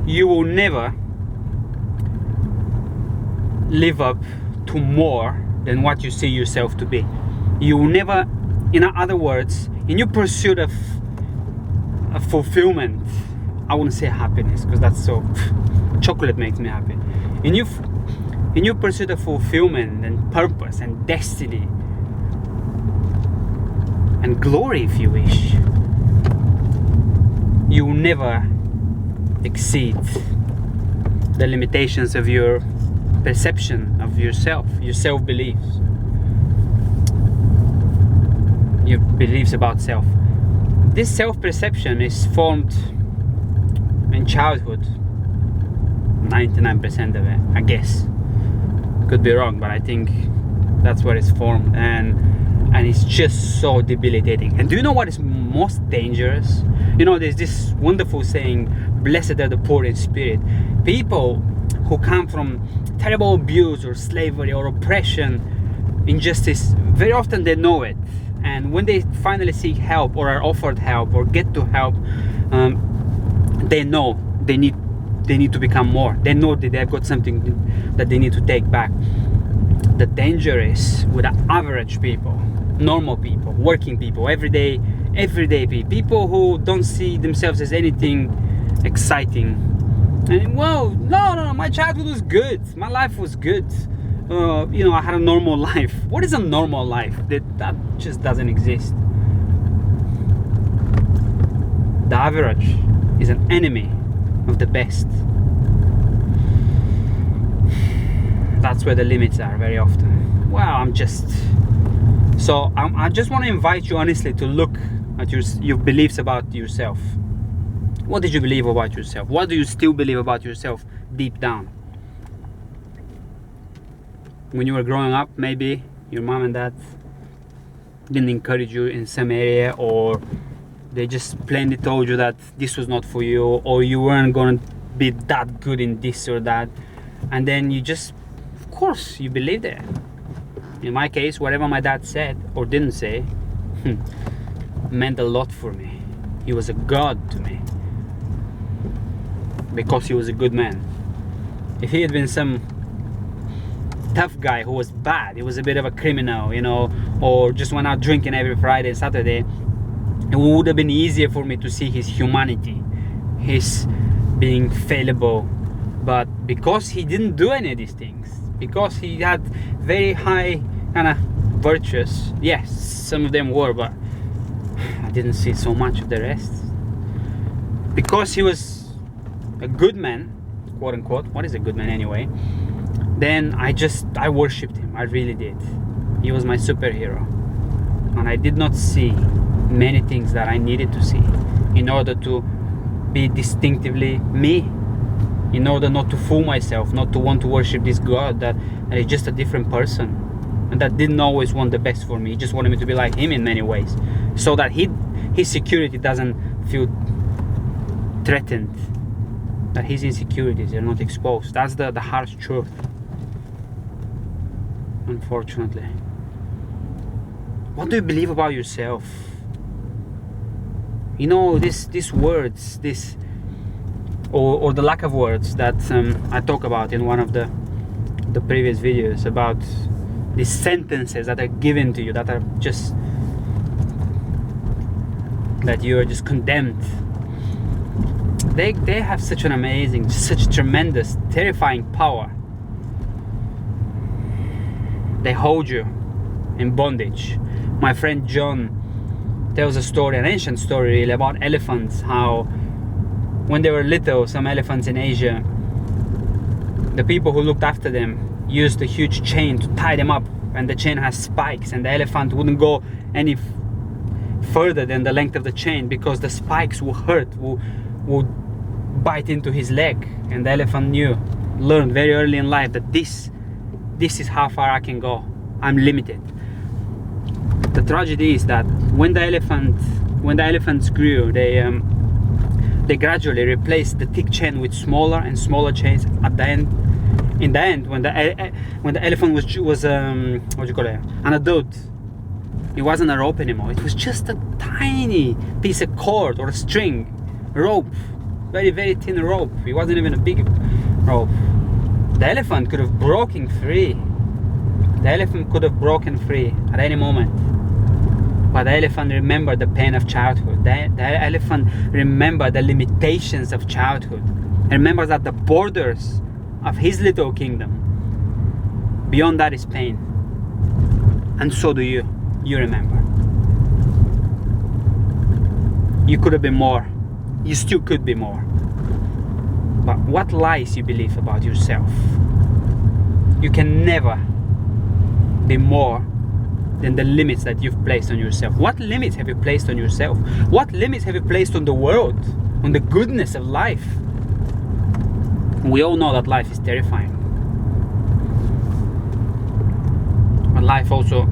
you will never live up to more than what you see yourself to be. You will never, in other words, in your pursuit of fulfillment, I wouldn't say happiness because that's so, chocolate makes me happy. In your pursuit of fulfillment and purpose and destiny and glory, if you wish, you will never exceed the limitations of your perception of yourself, your self-beliefs, your beliefs about self. This self-perception is formed in childhood, 99% of it, I guess. Could be wrong, but I think that's where it's formed, and it's just so debilitating. And do you know what is most dangerous? You know, there's this wonderful saying, blessed are the poor in spirit. People who come from terrible abuse or slavery or oppression, injustice, very often they know it. And when they finally seek help or are offered help or get to help, they know they need to become more. They know that they've got something that they need to take back. The danger is with the average people, normal people, working people, everyday people who don't see themselves as anything exciting. And well, no, my childhood was good. My life was good. I had a normal life. What is a normal life? That just doesn't exist. The average is an enemy of the best. That's where the limits are very often. Well, I just want to invite you honestly to look at your beliefs about yourself. What did you believe about yourself? What do you still believe about yourself deep down? When you were growing up, maybe your mom and dad didn't encourage you in some area, or they just plainly told you that this was not for you, or you weren't going to be that good in this or that, and then you just, of course, you believed it. In my case, whatever my dad said or didn't say meant a lot for me. He was a god to me because he was a good man. If he had been some tough guy who was bad, he was a bit of a criminal, or just went out drinking every Friday and Saturday, it would have been easier for me to see his humanity, his being fallible. But because he didn't do any of these things, because he had very high kind of virtues, yes, some of them were, but I didn't see so much of the rest. Because he was a good man, quote unquote, what is a good man anyway, then I worshipped him. I really did. He was my superhero. And I did not see many things that I needed to see in order to be distinctively me, in order not to fool myself, not to want to worship this God that is just a different person, and that didn't always want the best for me. He just wanted me to be like him in many ways, so that his security doesn't feel threatened, that his insecurities are not exposed. That's the harsh truth, unfortunately. What do you believe about yourself? These words, or the lack of words that I talk about in one of the previous videos, about these sentences that are given to you, that are just, that you are just condemned. They have such an amazing, such tremendous, terrifying power. They hold you in bondage. My friend John tells a story, an ancient story really, about elephants, how when they were little, some elephants in Asia, the people who looked after them used a huge chain to tie them up, and the chain has spikes, and the elephant wouldn't go any further than the length of the chain because the spikes will hurt, will bite into his leg. And the elephant learned very early in life that this is how far I can go. I'm limited. The tragedy is that when the elephants grew, they gradually replaced the thick chain with smaller and smaller chains. At the end, in the end, when the elephant was an adult, it wasn't a rope anymore. It was just a tiny piece of cord or a string, rope, very, very thin rope. It wasn't even a big rope. The elephant could have broken free. The elephant could have broken free at any moment. But the elephant remembered the pain of childhood. The elephant remembered the limitations of childhood. It remembers that the borders of his little kingdom, beyond that is pain. And so do you. You remember. You could have been more. You still could be more. But what lies you believe about yourself? You can never be more than the limits that you've placed on yourself. What limits have you placed on yourself? What limits have you placed on the world? On the goodness of life? We all know that life is terrifying. But life also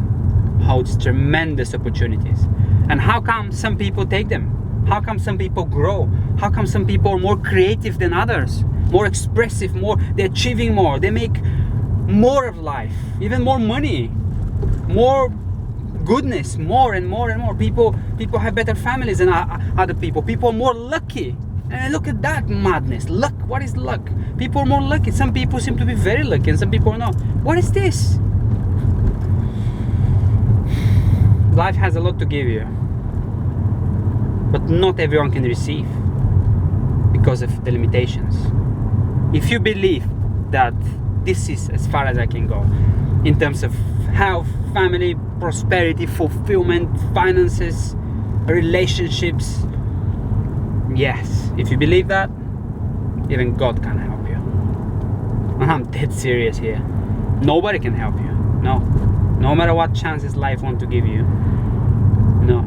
holds tremendous opportunities. And how come some people take them? How come some people grow? How come some people are more creative than others? More expressive, they're achieving more. They make more of life, even more money, more goodness, more and more and more. People have better families than other people. People are more lucky. And look at that madness. Luck. What is luck? People are more lucky. Some people seem to be very lucky and some people are not. What is this? Life has a lot to give you, but not everyone can receive because of the limitations. If you believe that this is as far as I can go in terms of health, family, prosperity, fulfillment, finances, relationships, yes, if you believe that, even God can help you. And I'm dead serious here. Nobody can help you. No matter what chances life wants to give you, no.